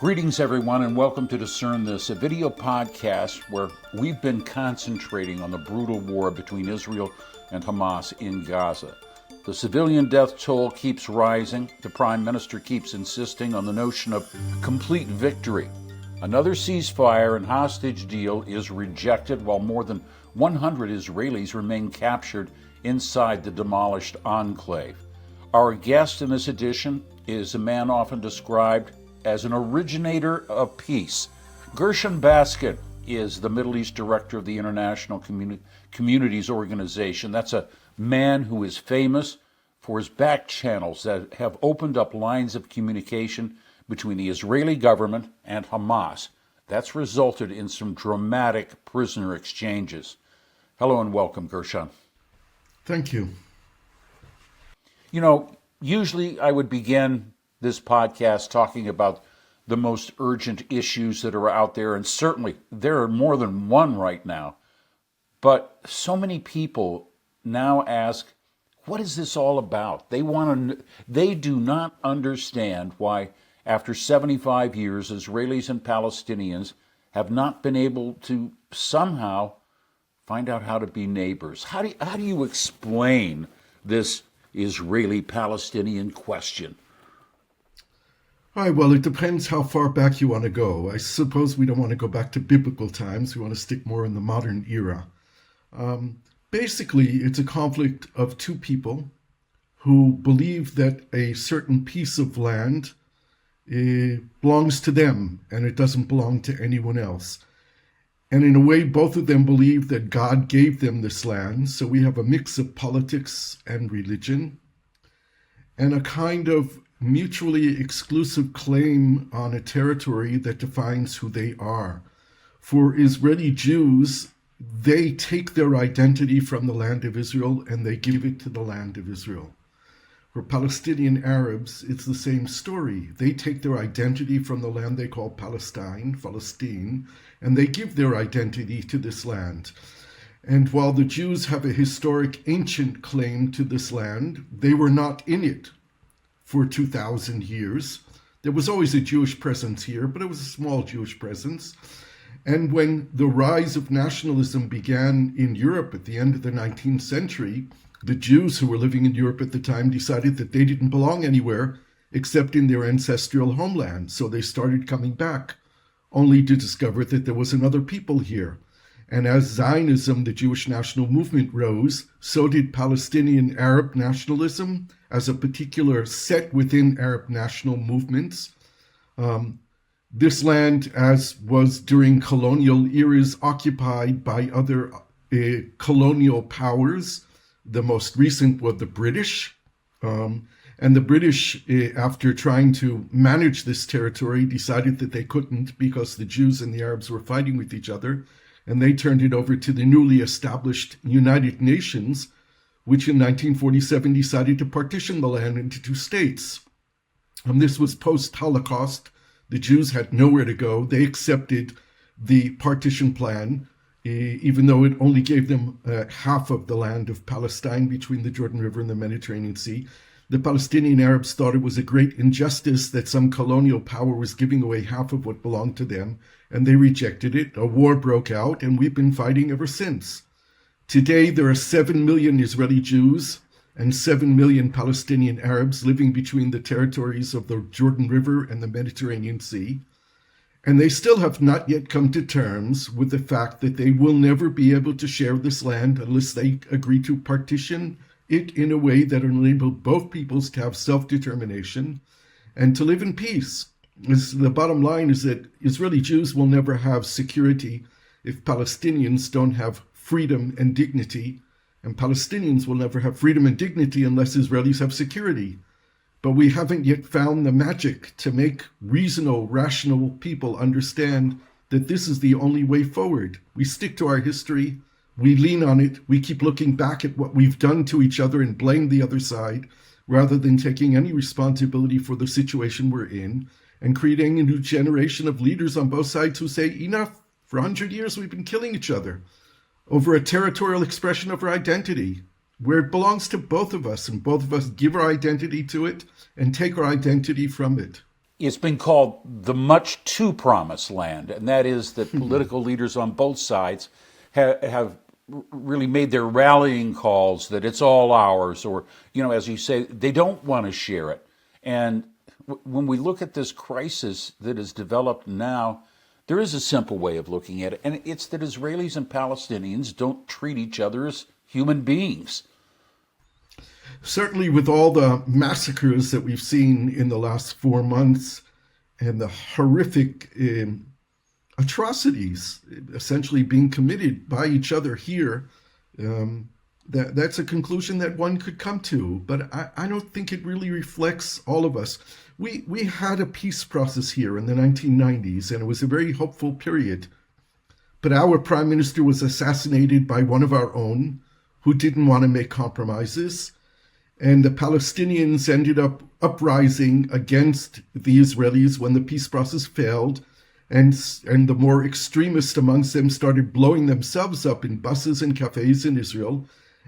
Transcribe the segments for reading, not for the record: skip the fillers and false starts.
Greetings, everyone, and welcome to Discern This, a video podcast where we've been concentrating on the brutal war between Israel and Hamas in Gaza. The civilian death toll keeps rising. The Prime Minister keeps insisting on the notion of complete victory. Another ceasefire and hostage deal is rejected, while more than 100 Israelis remain captured inside the demolished enclave. Our guest in this edition is a man often described as an originator of peace. Gershon Baskin is the Middle East director of the International Communities Organization. That's a man who is famous for his back channels that have opened up lines of communication between the Israeli government and Hamas. That's resulted in some dramatic prisoner exchanges. Hello and welcome, Gershon. Thank you. You know, usually I would begin this podcast talking about the most urgent issues that are out there, and certainly there are more than one right now. But so many people now ask, what is this all about? They do not understand why, after 75 years, Israelis and Palestinians have not been able to somehow find out how to be neighbors. How do you explain this Israeli-Palestinian question? All right, well, it depends how far back you want to go. I suppose we don't want to go back to biblical times. We want to stick more in the modern era. Basically, it's a conflict of two people who believe that a certain piece of land belongs to them and it doesn't belong to anyone else. And in a way, both of them believe that God gave them this land. So we have a mix of politics and religion and a kind of mutually exclusive claim on a territory that defines who they are. For Israeli Jews, they take their identity from the land of Israel and they give it to the land of Israel. For Palestinian Arabs, it's the same story. They take their identity from the land they call Palestine, and they give their identity to this land. And while the Jews have a historic ancient claim to this land, they were not in it for 2,000 years. There was always a Jewish presence here, but it was a small Jewish presence. And when the rise of nationalism began in Europe at the end of the 19th century, the Jews who were living in Europe at the time decided that they didn't belong anywhere except in their ancestral homeland. So they started coming back, only to discover that there was another people here. And as Zionism, the Jewish national movement, rose, so did Palestinian Arab nationalism as a particular set within Arab national movements. This land, as was during colonial eras, occupied by other colonial powers. The most recent were the British. And the British, after trying to manage this territory, decided that they couldn't because the Jews and the Arabs were fighting with each other. And they turned it over to the newly established United Nations, which in 1947 decided to partition the land into two states. And this was post-Holocaust. The Jews had nowhere to go. They accepted the partition plan, even though it only gave them half of the land of Palestine between the Jordan River and the Mediterranean Sea. The Palestinian Arabs thought it was a great injustice that some colonial power was giving away half of what belonged to them, and they rejected it. A war broke out, and we've been fighting ever since. Today, there are 7 million Israeli Jews and 7 million Palestinian Arabs living between the territories of the Jordan River and the Mediterranean Sea, and they still have not yet come to terms with the fact that they will never be able to share this land unless they agree to partition it in a way that will enable both peoples to have self-determination and to live in peace. The bottom line is that Israeli Jews will never have security if Palestinians don't have freedom and dignity, and Palestinians will never have freedom and dignity unless Israelis have security. But we haven't yet found the magic to make reasonable, rational people understand that this is the only way forward. We stick to our history. We lean on it. We keep looking back at what we've done to each other and blame the other side, rather than taking any responsibility for the situation we're in and creating a new generation of leaders on both sides who say, enough, for 100 years we've been killing each other over a territorial expression of our identity, where it belongs to both of us, and both of us give our identity to it and take our identity from it. It's been called the much too promised land, and that is that political leaders on both sides have really made their rallying calls that it's all ours, or, as you say, they don't want to share it. And when we look at this crisis that has developed now, there is a simple way of looking at it, and it's that Israelis and Palestinians don't treat each other as human beings. Certainly, with all the massacres that we've seen in the last 4 months and the horrific atrocities essentially being committed by each other here, that's a conclusion that one could come to. But I don't think it really reflects all of us. We had a peace process here in the 1990s, and it was a very hopeful period. But our prime minister was assassinated by one of our own who didn't want to make compromises. And the Palestinians ended up uprising against the Israelis when the peace process failed. And the more extremist amongst them started blowing themselves up in buses and cafes in Israel.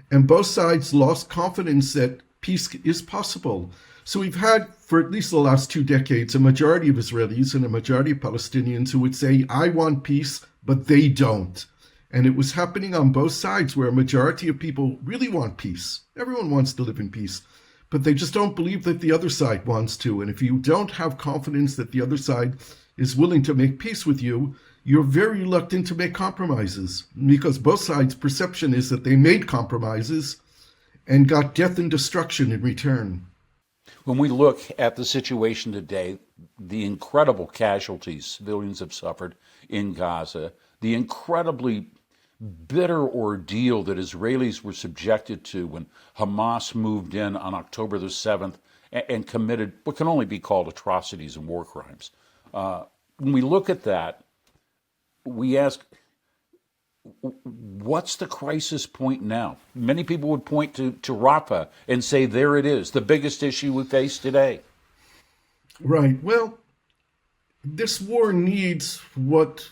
And both sides lost confidence that peace is possible. So we've had, for at least the last 2 decades, a majority of Israelis and a majority of Palestinians who would say, I want peace, but they don't. And it was happening on both sides, where a majority of people really want peace. Everyone wants to live in peace, but they just don't believe that the other side wants to. And if you don't have confidence that the other side is willing to make peace with you, you're very reluctant to make compromises, because both sides' perception is that they made compromises and got death and destruction in return. When we look at the situation today, the incredible casualties civilians have suffered in Gaza, the incredibly bitter ordeal that Israelis were subjected to when Hamas moved in on October the 7th and committed what can only be called atrocities and war crimes. When we look at that, we ask, what's the crisis point now? Many people would point to Rafah and say, there it is, the biggest issue we face today. Right. Well, this war needs what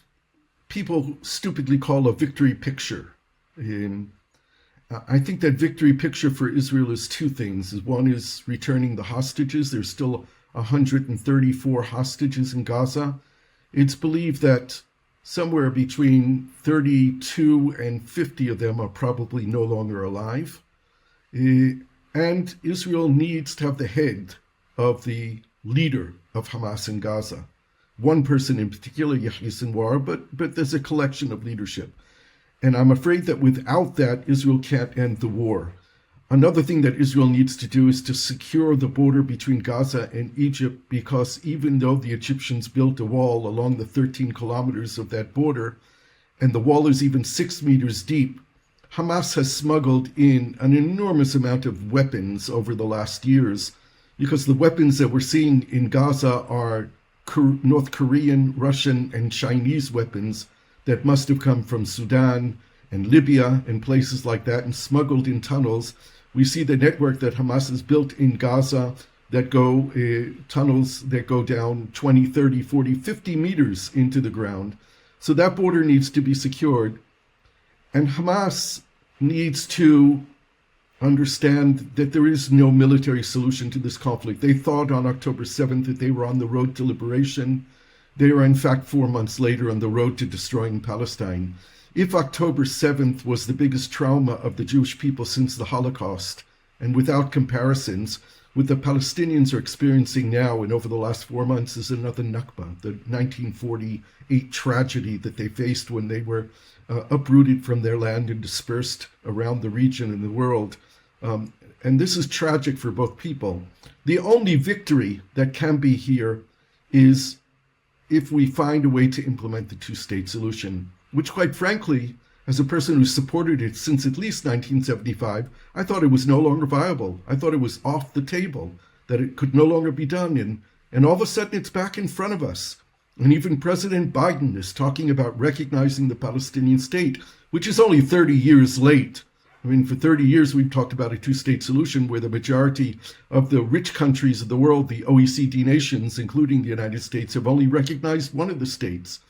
people stupidly call a victory picture. I think that victory picture for Israel is 2 things. One is returning the hostages. There's still 134 hostages in Gaza. It's believed that somewhere between 32 and 50 of them are probably no longer alive. And Israel needs to have the head of the leader of Hamas in Gaza. One person in particular, Yahya Sinwar, but there's a collection of leadership. And I'm afraid that without that, Israel can't end the war. Another thing that Israel needs to do is to secure the border between Gaza and Egypt, because even though the Egyptians built a wall along the 13 kilometers of that border, and the wall is even 6 meters deep, Hamas has smuggled in an enormous amount of weapons over the last years, because the weapons that we're seeing in Gaza are North Korean, Russian, and Chinese weapons that must have come from Sudan and Libya and places like that and smuggled in tunnels. We see the network that Hamas has built in Gaza that go tunnels that go down 20, 30, 40, 50 meters into the ground. So that border needs to be secured. And Hamas needs to understand that there is no military solution to this conflict. They thought on October 7th that they were on the road to liberation. They are in fact 4 months later on the road to destroying Palestine. If October 7th was the biggest trauma of the Jewish people since the Holocaust, and without comparisons, what the Palestinians are experiencing now and over the last 4 months is another Nakba, the 1948 tragedy that they faced when they were uprooted from their land and dispersed around the region and the world. And this is tragic for both people. The only victory that can be here is if we find a way to implement the 2-state solution, which quite frankly, as a person who supported it since at least 1975, I thought it was no longer viable. I thought it was off the table, that it could no longer be done. And all of a sudden it's back in front of us. And even President Biden is talking about recognizing the Palestinian state, which is only 30 years late. I mean, for 30 years, we've talked about a 2-state solution where the majority of the rich countries of the world, the OECD nations, including the United States, have only recognized one of the states.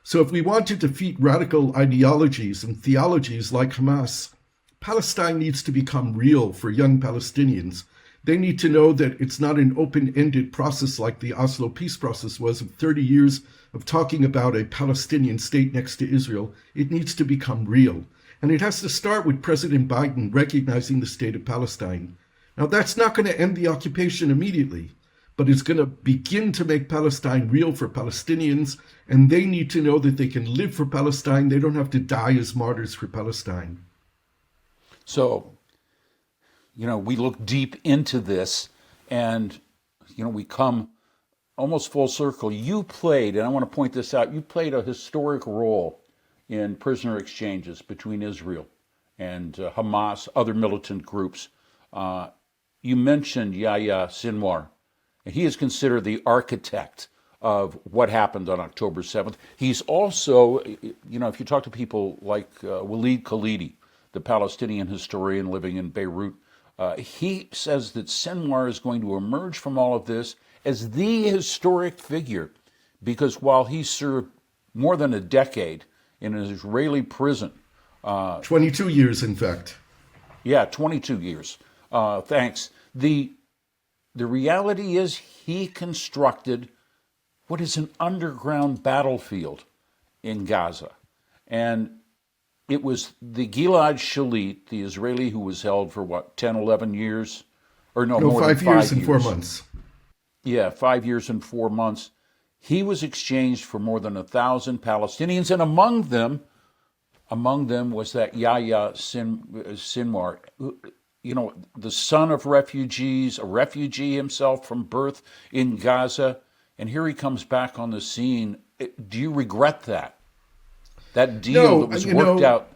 So if we want to defeat radical ideologies and theologies like Hamas, Palestine needs to become real for young Palestinians. They need to know that it's not an open-ended process like the Oslo peace process was of 30 years of talking about a Palestinian state next to Israel. It needs to become real. And it has to start with President Biden recognizing the state of Palestine. Now, that's not going to end the occupation immediately, but it's going to begin to make Palestine real for Palestinians, and they need to know that they can live for Palestine. They don't have to die as martyrs for Palestine. So, we look deep into this, and, we come almost full circle. You played, and I want to point this out, you played a historic role in prisoner exchanges between Israel and Hamas, other militant groups. You mentioned Yahya Sinwar. He is considered the architect of what happened on October 7th. He's also, if you talk to people like Walid Khalidi, the Palestinian historian living in Beirut, he says that Sinwar is going to emerge from all of this as the historic figure, because while he served more than a decade in an Israeli prison. 22 years, in fact. Yeah, 22 years. Thanks. The reality is he constructed what is an underground battlefield in Gaza. And it was the Gilad Shalit, the Israeli who was held for 10, 11 years? Or no, more 5 than 5 years and years. 4 months. Yeah, 5 years and 4 months. He was exchanged for more than 1,000 Palestinians, and among them was that Yahya Sinwar, the son of refugees, a refugee himself from birth in Gaza, and here he comes back on the scene. Do you regret that? That deal that was worked out?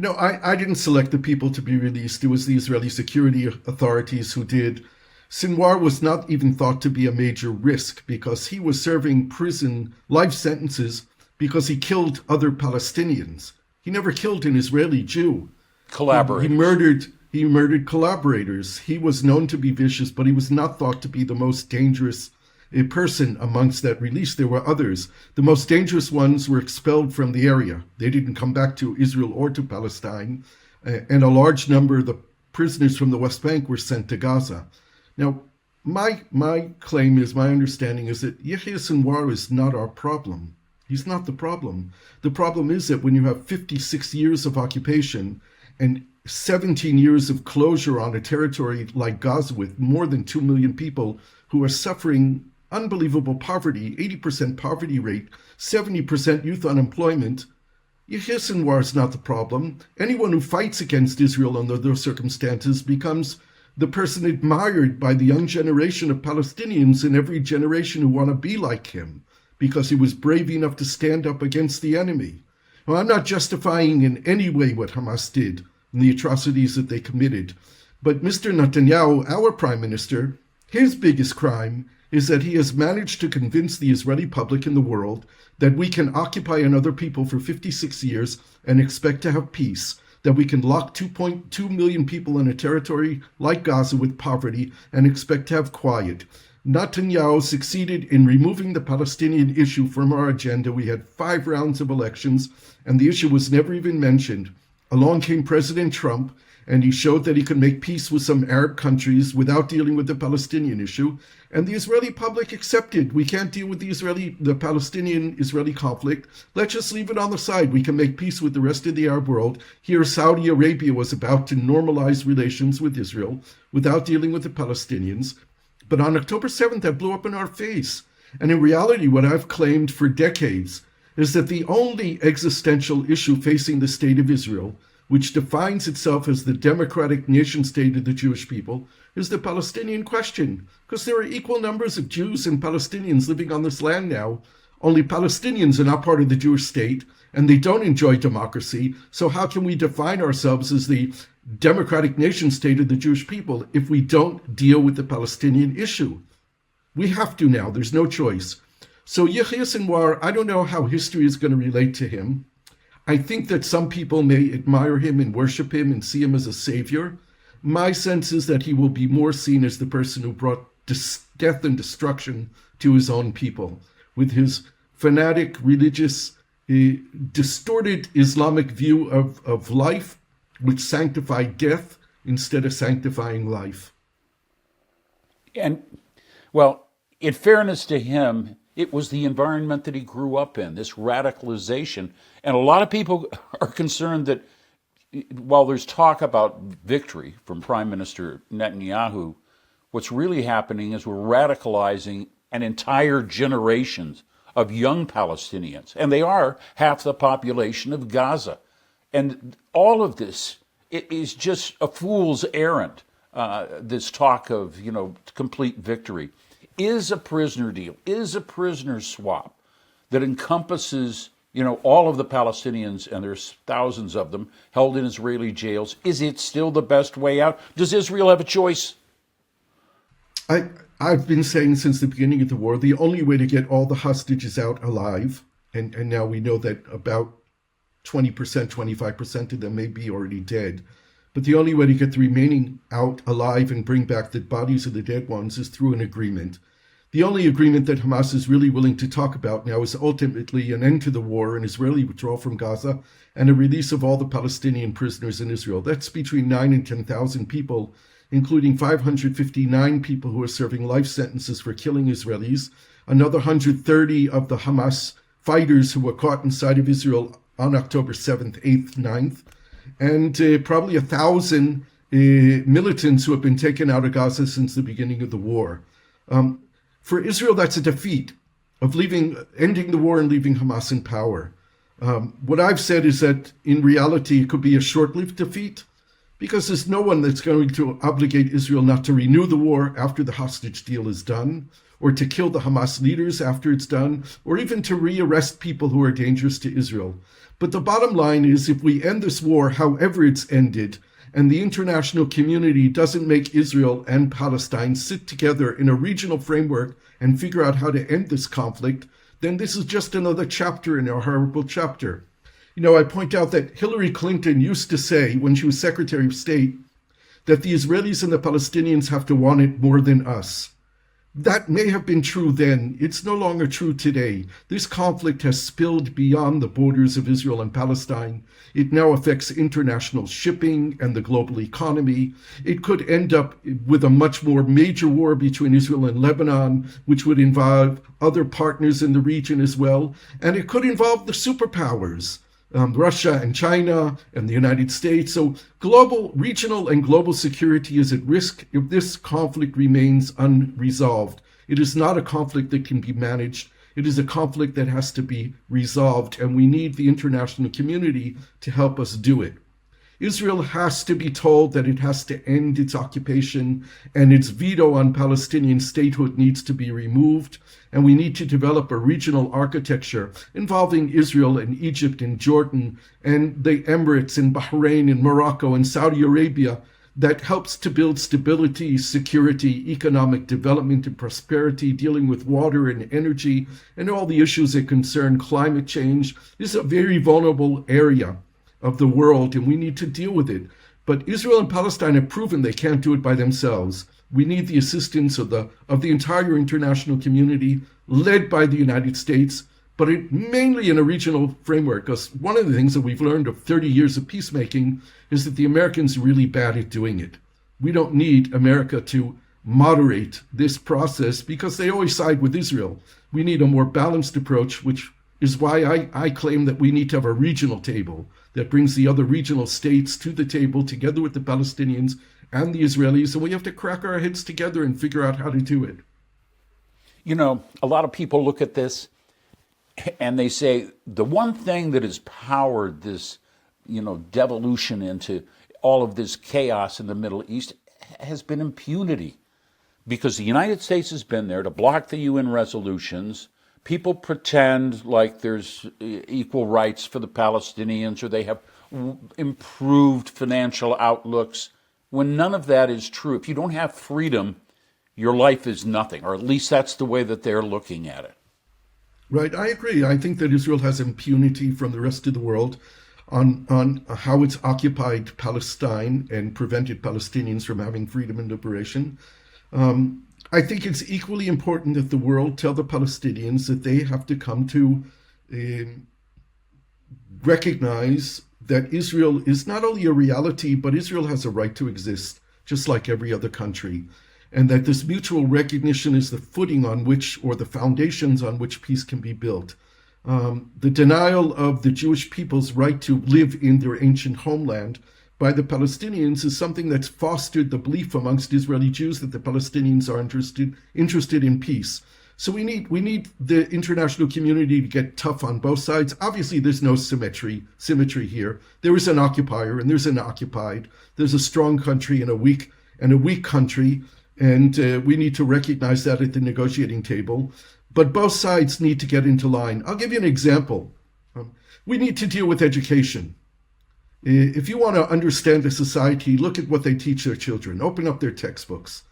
I didn't select the people to be released. It was the Israeli security authorities who did. Sinwar was not even thought to be a major risk because he was serving prison life sentences because he killed other Palestinians. He never killed an Israeli Jew. Collaborators. He murdered collaborators. He was known to be vicious, but he was not thought to be the most dangerous person amongst that release. There were others. The most dangerous ones were expelled from the area. They didn't come back to Israel or to Palestine. And a large number of the prisoners from the West Bank were sent to Gaza. Now, my claim is, my understanding is that Yahya Sinwar is not our problem. He's not the problem. The problem is that when you have 56 years of occupation and 17 years of closure on a territory like Gaza with more than 2 million people who are suffering unbelievable poverty, 80% poverty rate, 70% youth unemployment, Yahya Sinwar is not the problem. Anyone who fights against Israel under those circumstances becomes the person admired by the young generation of Palestinians in every generation who want to be like him because he was brave enough to stand up against the enemy. Now, I'm not justifying in any way what Hamas did and the atrocities that they committed, but Mr. Netanyahu, our prime minister, his biggest crime is that he has managed to convince the Israeli public and the world that we can occupy another people for 56 years and expect to have peace, that we can lock 2.2 million people in a territory like Gaza with poverty and expect to have quiet. Netanyahu succeeded in removing the Palestinian issue from our agenda. We had 5 rounds of elections, and the issue was never even mentioned. Along came President Trump, and he showed that he could make peace with some Arab countries without dealing with the Palestinian issue. And the Israeli public accepted. We can't deal with the Palestinian-Israeli conflict. Let's just leave it on the side. We can make peace with the rest of the Arab world. Here, Saudi Arabia was about to normalize relations with Israel without dealing with the Palestinians. But on October 7th, that blew up in our face. And in reality, what I've claimed for decades is that the only existential issue facing the state of Israel, which defines itself as the democratic nation state of the Jewish people, is the Palestinian question. Because there are equal numbers of Jews and Palestinians living on this land now. Only Palestinians are not part of the Jewish state, and they don't enjoy democracy. So how can we define ourselves as the democratic nation state of the Jewish people if we don't deal with the Palestinian issue? We have to now. There's no choice. So Yahya Sinwar, I don't know how history is going to relate to him. I think that some people may admire him and worship him and see him as a savior. My sense is that he will be more seen as the person who brought death and destruction to his own people with his fanatic, religious, distorted Islamic view of life, which sanctified death instead of sanctifying life. And, well, in fairness to him, it was the environment that he grew up in, this radicalization. And a lot of people are concerned that while there's talk about victory from Prime Minister Netanyahu, what's really happening is we're radicalizing an entire generation of young Palestinians. And they are half the population of Gaza. And all of this is just a fool's errand, this talk of, complete victory. Is a prisoner deal, is a prisoner swap that encompasses, all of the Palestinians, and there's thousands of them, held in Israeli jails, is it still the best way out? Does Israel have a choice? I've been saying since the beginning of the war, the only way to get all the hostages out alive, and now we know that about 20%, 25% of them may be already dead, but the only way to get the remaining out alive and bring back the bodies of the dead ones is through an agreement. The only agreement that Hamas is really willing to talk about now is ultimately an end to the war, an Israeli withdrawal from Gaza, and a release of all the Palestinian prisoners in Israel. That's between 9,000 and 10,000 people, including 559 people who are serving life sentences for killing Israelis, another 130 of the Hamas fighters who were caught inside of Israel on October 7th, 8th, 9th, and probably 1,000 militants who have been taken out of Gaza since the beginning of the war. For Israel, that's a defeat of ending the war and leaving Hamas in power. What I've said is that in reality, it could be a short-lived defeat because there's no one that's going to obligate Israel not to renew the war after the hostage deal is done, or to kill the Hamas leaders after it's done, or even to rearrest people who are dangerous to Israel. But the bottom line is, if we end this war, however it's ended, and the international community doesn't make Israel and Palestine sit together in a regional framework and figure out how to end this conflict, then this is just another chapter in a horrible chapter. I point out that Hillary Clinton used to say, when she was Secretary of State, that the Israelis and the Palestinians have to want it more than us. That may have been true then. It's no longer true today. This conflict has spilled beyond the borders of Israel and Palestine. It now affects international shipping and the global economy. It could end up with a much more major war between Israel and Lebanon, which would involve other partners in the region as well. And it could involve the superpowers, Russia and China and the United States. So regional and global security is at risk if this conflict remains unresolved. It is not a conflict that can be managed. It is a conflict that has to be resolved, and we need the international community to help us do it. Israel has to be told that it has to end its occupation, and its veto on Palestinian statehood needs to be removed, and we need to develop a regional architecture involving Israel and Egypt and Jordan and the Emirates and Bahrain and Morocco and Saudi Arabia that helps to build stability, security, economic development and prosperity, dealing with water and energy and all the issues that concern climate change. This is a very vulnerable area of the world, and we need to deal with it. But Israel and Palestine have proven they can't do it by themselves. We need the assistance of the entire international community, led by the United States, but mainly in a regional framework. Because one of the things that we've learned of 30 years of peacemaking is that the Americans are really bad at doing it. We don't need America to moderate this process because they always side with Israel. We need a more balanced approach, which is why I claim that we need to have a regional table that brings the other regional states to the table together with the Palestinians and the Israelis, and we have to crack our heads together and figure out how to do it. A lot of people look at this and they say the one thing that has powered this, devolution into all of this chaos in the Middle East has been impunity, because the United States has been there to block the UN resolutions. People pretend like there's equal rights for the Palestinians or they have improved financial outlooks, when none of that is true. If you don't have freedom, your life is nothing, or at least that's the way that they're looking at it. Right, I agree. I think that Israel has impunity from the rest of the world on how it's occupied Palestine and prevented Palestinians from having freedom and liberation. I think it's equally important that the world tell the Palestinians that they have to come to recognize that Israel is not only a reality, but Israel has a right to exist, just like every other country. And that this mutual recognition is the footing on which, or the foundations on which peace can be built. The denial of the Jewish people's right to live in their ancient homeland by the Palestinians is something that's fostered the belief amongst Israeli Jews that the Palestinians are interested in peace. So we need the international community to get tough on both sides. Obviously, there's no symmetry here. There is an occupier and there's an occupied. There's a strong country and a weak country, and we need to recognize that at the negotiating table. But both sides need to get into line. I'll give you an example. We need to deal with education. If you want to understand a society, look at what they teach their children. Open up their textbooks.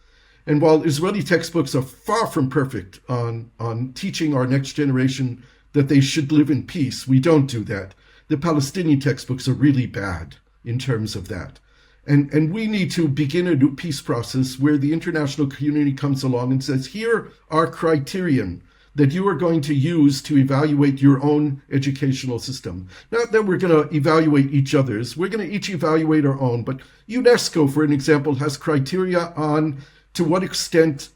And while Israeli textbooks are far from perfect on teaching our next generation that they should live in peace, we don't do that. The Palestinian textbooks are really bad in terms of that. And we need to begin a new peace process where the international community comes along and says, here are criterion that you are going to use to evaluate your own educational system. Not that we're going to evaluate each other's, we're going to each evaluate our own, but UNESCO, for an example, has criteria on to what extent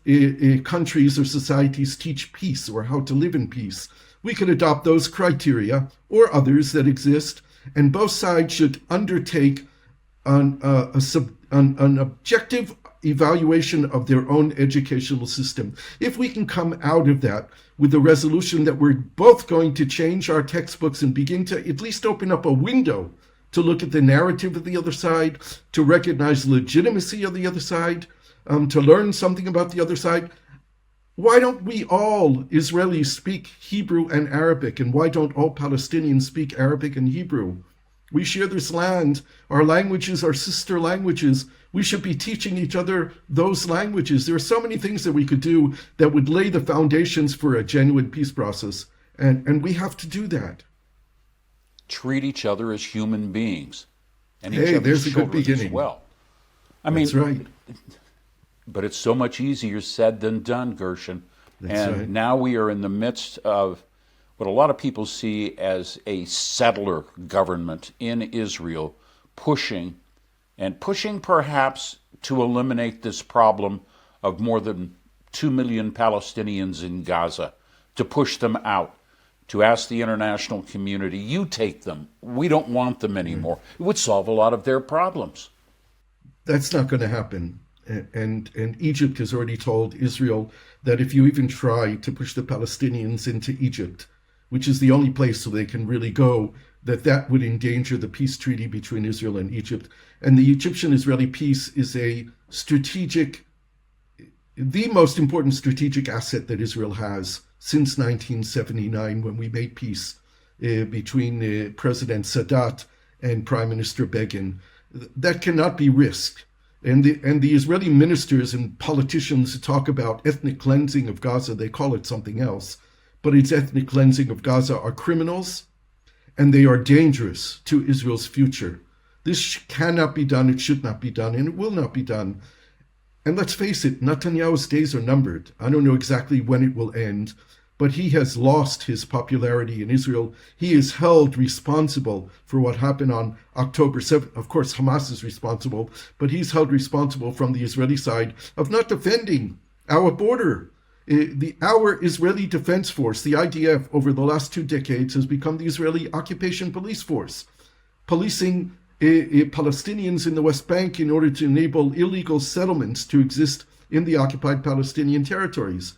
countries or societies teach peace or how to live in peace. We could adopt those criteria or others that exist, and both sides should undertake an objective evaluation of their own educational system. If we can come out of that with the resolution that we're both going to change our textbooks and begin to at least open up a window to look at the narrative of the other side, to recognize legitimacy of the other side, to learn something about the other side. Why don't we all Israelis speak Hebrew and Arabic, and why don't all Palestinians speak Arabic and Hebrew? We share this land. Our languages are sister languages. We should be teaching each other those languages. There are so many things that we could do that would lay the foundations for a genuine peace process, and we have to do that. Treat each other as human beings, and each Hey, other's there's a good children beginning. as well. I mean, That's right. but it's so much easier said than done, Gershon. That's and right. now we are in the midst of what a lot of people see as a settler government in Israel, pushing perhaps to eliminate this problem of more than 2 million Palestinians in Gaza, to push them out, to ask the international community, you take them, we don't want them anymore. It would solve a lot of their problems. That's not going to happen. And Egypt has already told Israel that if you even try to push the Palestinians into Egypt, which is the only place where they can really go, that would endanger the peace treaty between Israel and Egypt. And the Egyptian-Israeli peace is the most important strategic asset that Israel has since 1979, when we made peace between President Sadat and Prime Minister Begin. That cannot be risked. And the Israeli ministers and politicians talk about ethnic cleansing of Gaza. They call it something else, but its ethnic cleansing of Gaza are criminals, and they are dangerous to Israel's future. This cannot be done, it should not be done, and it will not be done. And let's face it, Netanyahu's days are numbered. I don't know exactly when it will end, but he has lost his popularity in Israel. He is held responsible for what happened on October 7th. Of course, Hamas is responsible, but he's held responsible from the Israeli side of not defending our border. Our Israeli Defense Force, the IDF, over the last 2 decades has become the Israeli Occupation Police Force, policing Palestinians in the West Bank in order to enable illegal settlements to exist in the occupied Palestinian territories.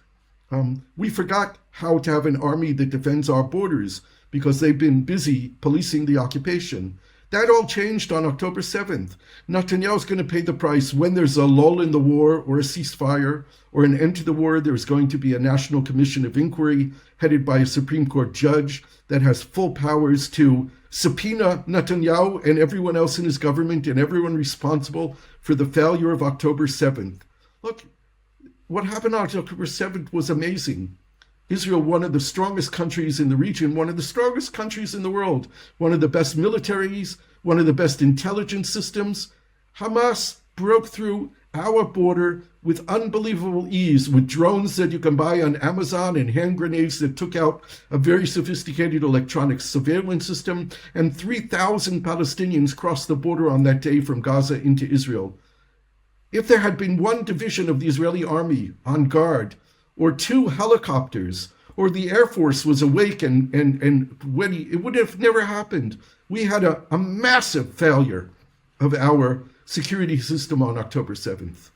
We forgot how to have an army that defends our borders because they've been busy policing the occupation. That all changed on October 7th. Netanyahu's going to pay the price when there's a lull in the war or a ceasefire or an end to the war. There's going to be a national commission of inquiry headed by a Supreme Court judge that has full powers to subpoena Netanyahu and everyone else in his government and everyone responsible for the failure of October 7th. Look, what happened on October 7th was amazing. Israel, one of the strongest countries in the region, one of the strongest countries in the world, one of the best militaries, one of the best intelligence systems. Hamas broke through our border with unbelievable ease, with drones that you can buy on Amazon and hand grenades that took out a very sophisticated electronic surveillance system. And 3,000 Palestinians crossed the border on that day from Gaza into Israel. If there had been one division of the Israeli army on guard, or 2 helicopters, or the Air Force was awake and ready, it would have never happened. We had a massive failure of our security system on October 7th.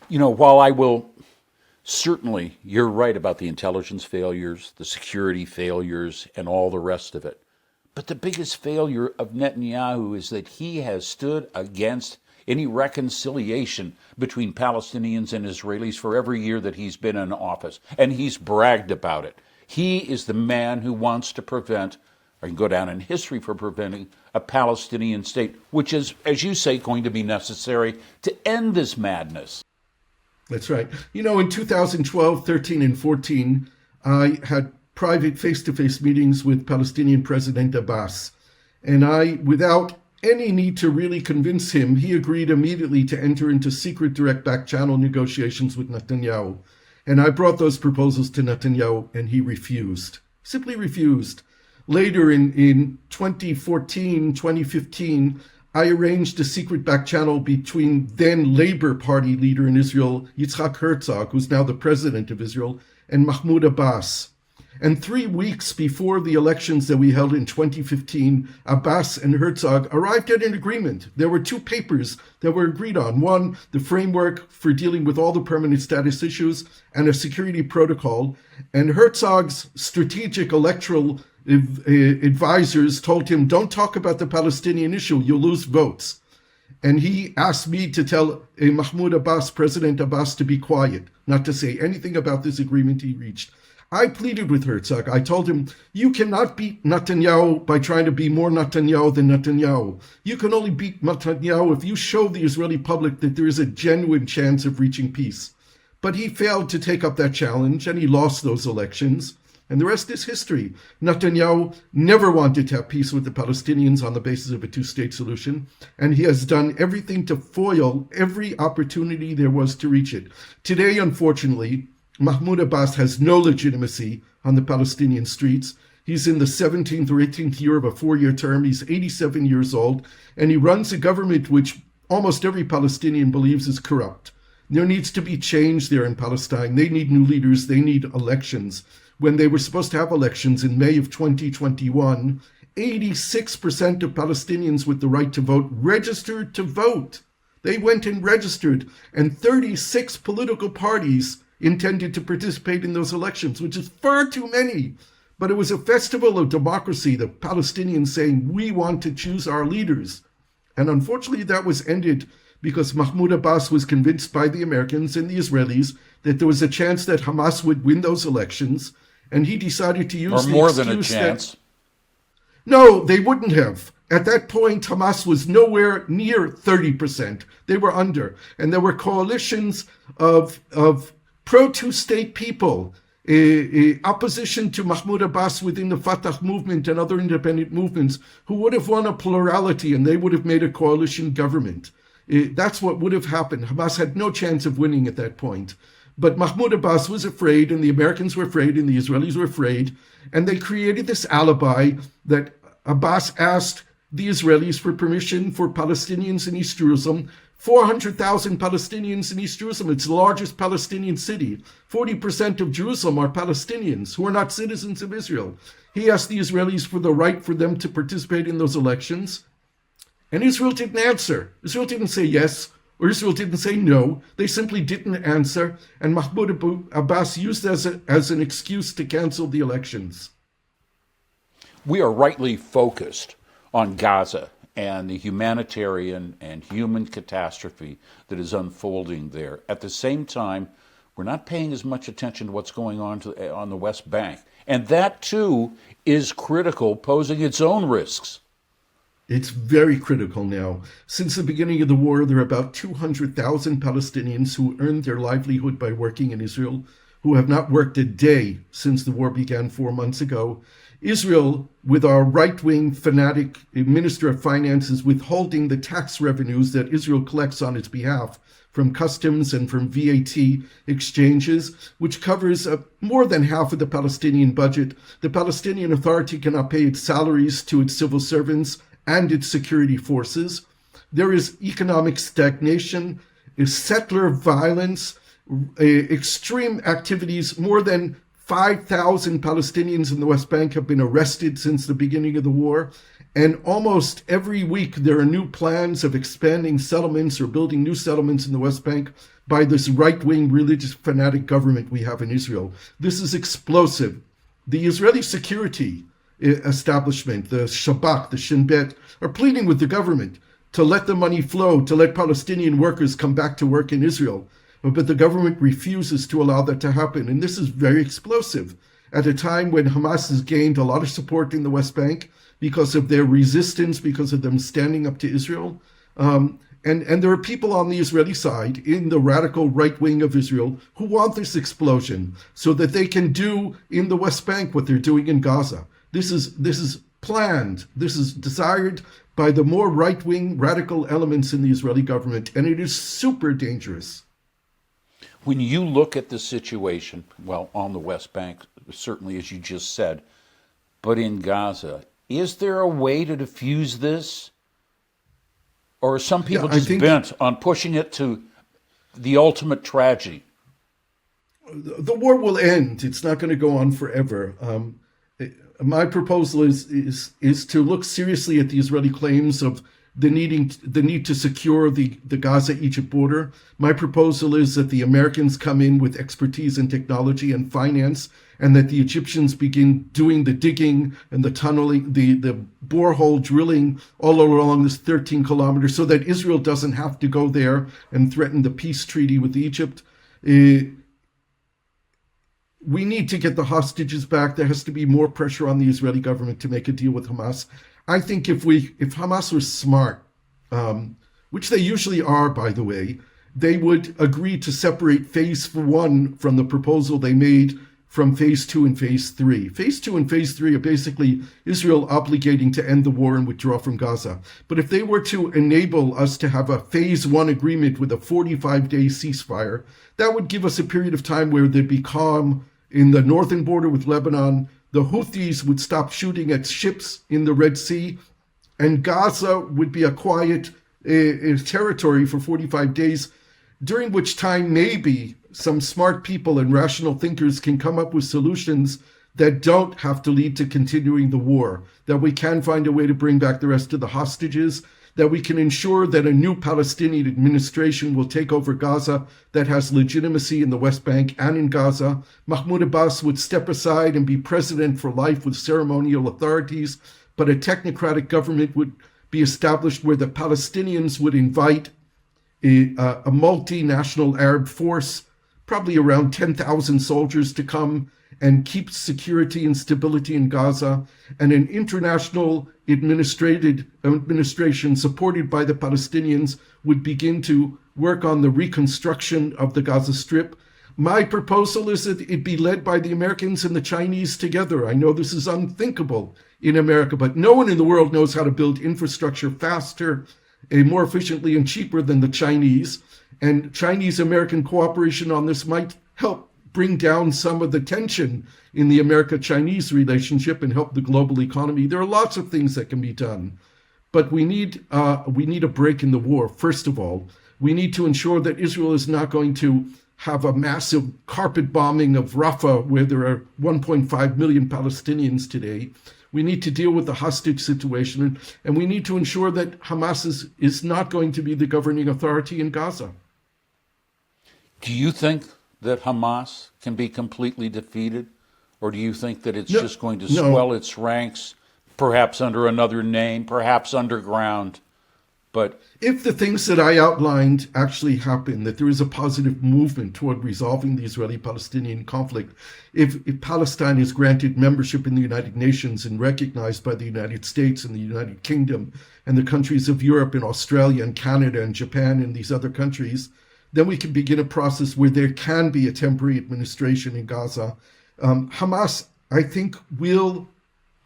You know, while I will certainly, you're right about the intelligence failures, the security failures, and all the rest of it. But the biggest failure of Netanyahu is that he has stood against any reconciliation between Palestinians and Israelis for every year that he's been in office. And he's bragged about it. He is the man who wants to prevent, or can go down in history for preventing, a Palestinian state, which is, as you say, going to be necessary to end this madness. That's right. You know, in 2012, 13, and 14, I had private face-to-face meetings with Palestinian President Abbas. And without any need to really convince him, he agreed immediately to enter into secret direct back-channel negotiations with Netanyahu. And I brought those proposals to Netanyahu, and he refused. Simply refused. Later in 2014, 2015, I arranged a secret back channel between then Labour Party leader in Israel, Yitzhak Herzog, who's now the president of Israel, and Mahmoud Abbas. And 3 weeks before the elections that we held in 2015, Abbas and Herzog arrived at an agreement. There were 2 papers that were agreed on. One, the framework for dealing with all the permanent status issues, and a security protocol. And Herzog's strategic electoral advisors told him, don't talk about the Palestinian issue, you'll lose votes. And he asked me to tell Mahmoud Abbas, President Abbas, to be quiet, not to say anything about this agreement he reached. I pleaded with Herzog. I told him, you cannot beat Netanyahu by trying to be more Netanyahu than Netanyahu. You can only beat Netanyahu if you show the Israeli public that there is a genuine chance of reaching peace. But he failed to take up that challenge, and he lost those elections. And the rest is history. Netanyahu never wanted to have peace with the Palestinians on the basis of a 2-state solution, and he has done everything to foil every opportunity there was to reach it. Today, unfortunately, Mahmoud Abbas has no legitimacy on the Palestinian streets. He's in the 17th or 18th year of a 4-year term. He's 87 years old, and he runs a government which almost every Palestinian believes is corrupt. There needs to be change there in Palestine. They need new leaders. They need elections. When they were supposed to have elections in May of 2021, 86% of Palestinians with the right to vote registered to vote. They went and registered, and 36 political parties intended to participate in those elections, which is far too many. But it was a festival of democracy, the Palestinians saying, we want to choose our leaders. And unfortunately, that was ended because Mahmoud Abbas was convinced by the Americans and the Israelis that there was a chance that Hamas would win those elections. And he decided to use or more than a chance. No, they wouldn't have. At that point, Hamas was nowhere near 30%. They were under. And there were coalitions of pro-2-state people, opposition to Mahmoud Abbas within the Fatah movement and other independent movements, who would have won a plurality, and they would have made a coalition government. That's what would have happened. Hamas had no chance of winning at that point. But Mahmoud Abbas was afraid, and the Americans were afraid, and the Israelis were afraid, and they created this alibi that Abbas asked the Israelis for permission for Palestinians in East Jerusalem. 400,000 Palestinians in East Jerusalem. It's the largest Palestinian city. 40% of Jerusalem are Palestinians who are not citizens of Israel. He asked the Israelis for the right for them to participate in those elections, and Israel didn't answer. Israel didn't say yes, or Israel didn't say no. They simply didn't answer, and Mahmoud Abbas used it as an excuse to cancel the elections. We are rightly focused on Gaza and the humanitarian and human catastrophe that is unfolding there. At the same time, we're not paying as much attention to what's going on on the West Bank. And that, too, is critical, posing its own risks. It's very critical now. Since the beginning of the war, there are about 200,000 Palestinians who earned their livelihood by working in Israel, who have not worked a day since the war began 4 months ago. Israel, with our right-wing fanatic Minister of Finance, is withholding the tax revenues that Israel collects on its behalf from customs and from VAT exchanges, which covers more than half of the Palestinian budget. The Palestinian Authority cannot pay its salaries to its civil servants and its security forces. There is economic stagnation, settler violence, extreme activities. More than 5,000 Palestinians in the West Bank have been arrested since the beginning of the war. And almost every week there are new plans of expanding settlements or building new settlements in the West Bank by this right-wing religious fanatic government we have in Israel. This is explosive. The Israeli security establishment, the Shabak, the Shin Bet, are pleading with the government to let the money flow, to let Palestinian workers come back to work in Israel. But the government refuses to allow that to happen. And this is very explosive at a time when Hamas has gained a lot of support in the West Bank because of their resistance, because of them standing up to Israel. And there are people on the Israeli side in the radical right wing of Israel who want this explosion so that they can do in the West Bank what they're doing in Gaza. This is planned. This is desired by the more right-wing radical elements in the Israeli government, and it is super dangerous. When you look at the situation, well, on the West Bank, certainly as you just said, but in Gaza, is there a way to diffuse this? Or are some people just bent on pushing it to the ultimate tragedy? The war will end. It's not going to go on forever. My proposal is to look seriously at the Israeli claims of the need to secure the Gaza-Egypt border. My proposal is that the Americans come in with expertise in technology and finance, and that the Egyptians begin doing the digging and the tunneling, the borehole drilling all along this 13 kilometers, so that Israel doesn't have to go there and threaten the peace treaty with Egypt. We need to get the hostages back. There has to be more pressure on the Israeli government to make a deal with Hamas. I think if Hamas was smart, which they usually are, by the way, they would agree to separate phase 1 from the proposal they made from phase 2 and phase 3. Phase 2 and phase 3 are basically Israel obligating to end the war and withdraw from Gaza. But if they were to enable us to have a phase 1 agreement with a 45-day ceasefire, that would give us a period of time where there'd be calm in the northern border with Lebanon. The Houthis would stop shooting at ships in the Red Sea, and Gaza would be a quiet territory for 45 days, during which time maybe some smart people and rational thinkers can come up with solutions that don't have to lead to continuing the war, that we can find a way to bring back the rest of the hostages, that we can ensure that a new Palestinian administration will take over Gaza that has legitimacy in the West Bank and in Gaza. Mahmoud Abbas would step aside and be president for life with ceremonial authorities, but a technocratic government would be established where the Palestinians would invite a multinational Arab force, probably around 10,000 soldiers, to come and keep security and stability in Gaza, and an international administration supported by the Palestinians would begin to work on the reconstruction of the Gaza Strip. My proposal is that it be led by the Americans and the Chinese together. I know this is unthinkable in America, but no one in the world knows how to build infrastructure faster, more efficiently, and cheaper than the Chinese. And Chinese-American cooperation on this might help bring down some of the tension in the America-Chinese relationship and help the global economy. There are lots of things that can be done, but we need a break in the war. First of all, we need to ensure that Israel is not going to have a massive carpet bombing of Rafah, where there are 1.5 million Palestinians today. We need to deal with the hostage situation, and we need to ensure that Hamas is not going to be the governing authority in Gaza. Do you think that Hamas can be completely defeated? Or do you think that it's just going to swell its ranks, perhaps under another name, perhaps underground? But if the things that I outlined actually happen, that there is a positive movement toward resolving the Israeli-Palestinian conflict, if Palestine is granted membership in the United Nations and recognized by the United States and the United Kingdom and the countries of Europe and Australia and Canada and Japan and these other countries, then we can begin a process where there can be a temporary administration in Gaza. Hamas, I think, will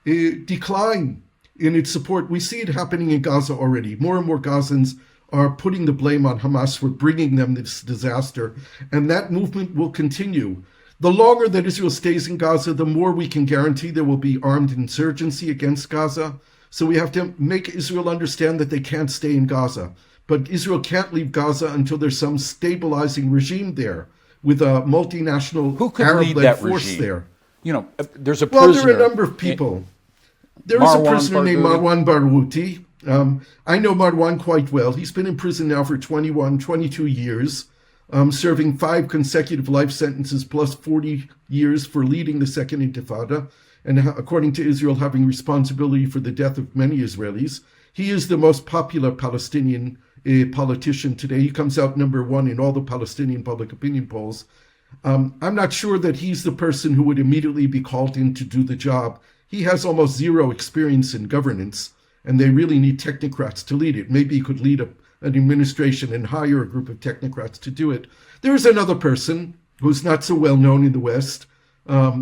decline in its support. We see it happening in Gaza already. More and more Gazans are putting the blame on Hamas for bringing them this disaster, and that movement will continue. The longer that Israel stays in Gaza, the more we can guarantee there will be armed insurgency against Gaza. So we have to make Israel understand that they can't stay in Gaza. But Israel can't leave Gaza until there's some stabilizing regime there with a multinational Arab-led force there. You know, there's a prisoner. Well, there are a number of people. There is a prisoner named Marwan Barghouti. I know Marwan quite well. He's been in prison now for 22 years, serving 5 consecutive life sentences plus 40 years for leading the Second Intifada, and according to Israel, having responsibility for the death of many Israelis. He is the most popular Palestinian politician today. He comes out number 1 in all the Palestinian public opinion polls. I'm not sure that he's the person who would immediately be called in to do the job. He has almost zero experience in governance, and they really need technocrats to lead it. Maybe he could lead an administration and hire a group of technocrats to do it. There's another person who's not so well known in the West.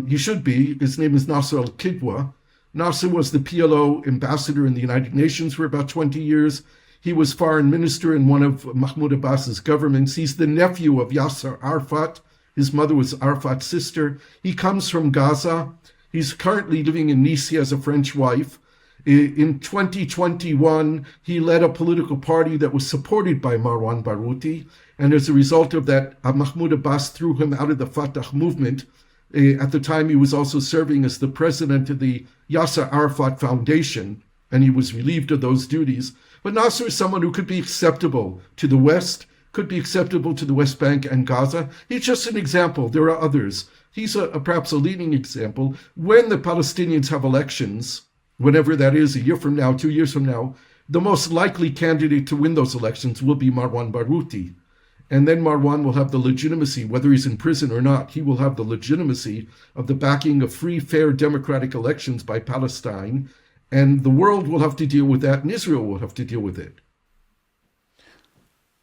He should be. His name is Nasser al-Kidwa. Nasser was the PLO ambassador in the United Nations for about 20 years. He was foreign minister in one of Mahmoud Abbas's governments. He's the nephew of Yasser Arafat. His mother was Arafat's sister. He comes from Gaza. He's currently living in Nice. He has a French wife. In 2021, he led a political party that was supported by Marwan Barghouti. And as a result of that, Mahmoud Abbas threw him out of the Fatah movement. At the time, he was also serving as the president of the Yasser Arafat Foundation, and he was relieved of those duties. But Nasser is someone who could be acceptable to the West, could be acceptable to the West Bank and Gaza. He's just an example. There are others. He's perhaps a leading example. When the Palestinians have elections, whenever that is, a year from now, 2 years from now, the most likely candidate to win those elections will be Marwan Barghouti. And then Marwan will have the legitimacy, whether he's in prison or not, he will have the legitimacy of the backing of free, fair, democratic elections by Palestine. And the world will have to deal with that, and Israel will have to deal with it.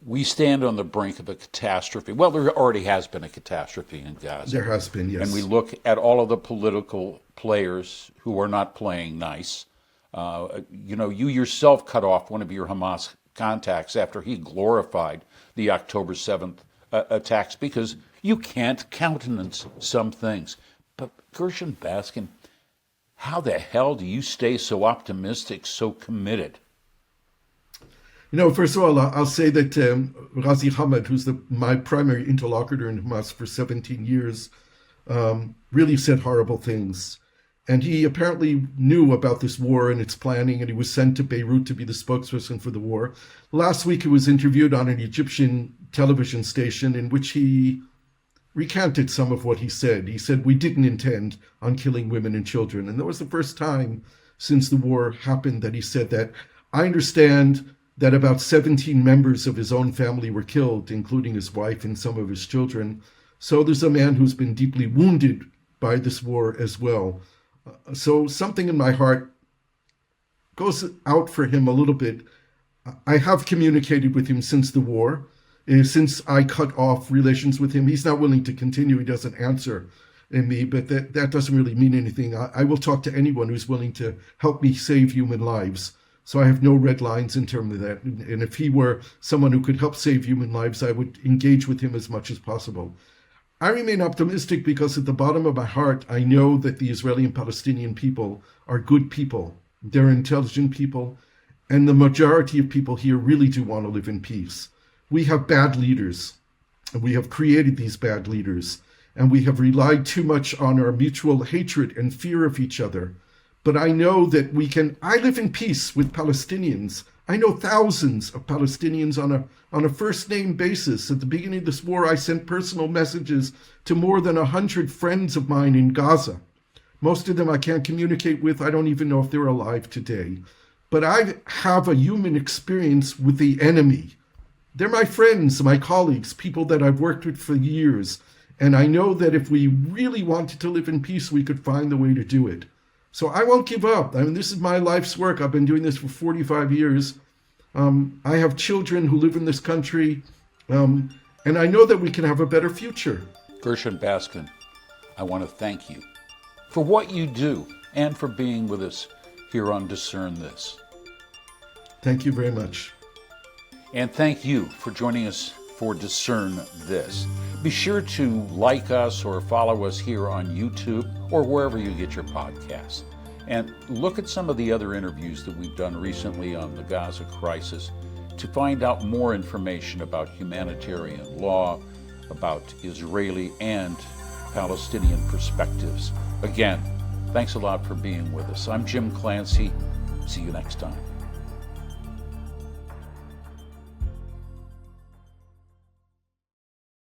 We stand on the brink of a catastrophe. Well, there already has been a catastrophe in Gaza. There has been, yes. And we look at all of the political players who are not playing nice. You yourself cut off one of your Hamas contacts after he glorified the October 7th attacks because you can't countenance some things. But Gershon Baskin, how the hell do you stay so optimistic, so committed? First of all, I'll say that Ghazi Hamad, who's my primary interlocutor in Hamas for 17 years, really said horrible things. And he apparently knew about this war and its planning, and he was sent to Beirut to be the spokesperson for the war. Last week, he was interviewed on an Egyptian television station in which he recanted some of what he said. He said, we didn't intend on killing women and children. And that was the first time since the war happened that he said that. I understand that about 17 members of his own family were killed, including his wife and some of his children. So there's a man who's been deeply wounded by this war as well. So something in my heart goes out for him a little bit. I have communicated with him since the war. Since I cut off relations with him, he's not willing to continue. He doesn't answer me, but that doesn't really mean anything. I will talk to anyone who's willing to help me save human lives. So I have no red lines in terms of that. And if he were someone who could help save human lives, I would engage with him as much as possible. I remain optimistic because at the bottom of my heart, I know that the Israeli and Palestinian people are good people. They're intelligent people. And the majority of people here really do want to live in peace. We have bad leaders, and we have created these bad leaders, and we have relied too much on our mutual hatred and fear of each other. But I know that I live in peace with Palestinians. I know thousands of Palestinians on a first name basis. At the beginning of this war, I sent personal messages to more than 100 friends of mine in Gaza. Most of them I can't communicate with. I don't even know if they're alive today. But I have a human experience with the enemy. They're my friends, my colleagues, people that I've worked with for years. And I know that if we really wanted to live in peace, we could find the way to do it. So I won't give up. I mean, this is my life's work. I've been doing this for 45 years. I have children who live in this country. And I know that we can have a better future. Gershon Baskin, I want to thank you for what you do and for being with us here on Discern This. Thank you very much. And thank you for joining us for Discern This. Be sure to like us or follow us here on YouTube or wherever you get your podcasts. And look at some of the other interviews that we've done recently on the Gaza crisis to find out more information about humanitarian law, about Israeli and Palestinian perspectives. Again, thanks a lot for being with us. I'm Jim Clancy. See you next time.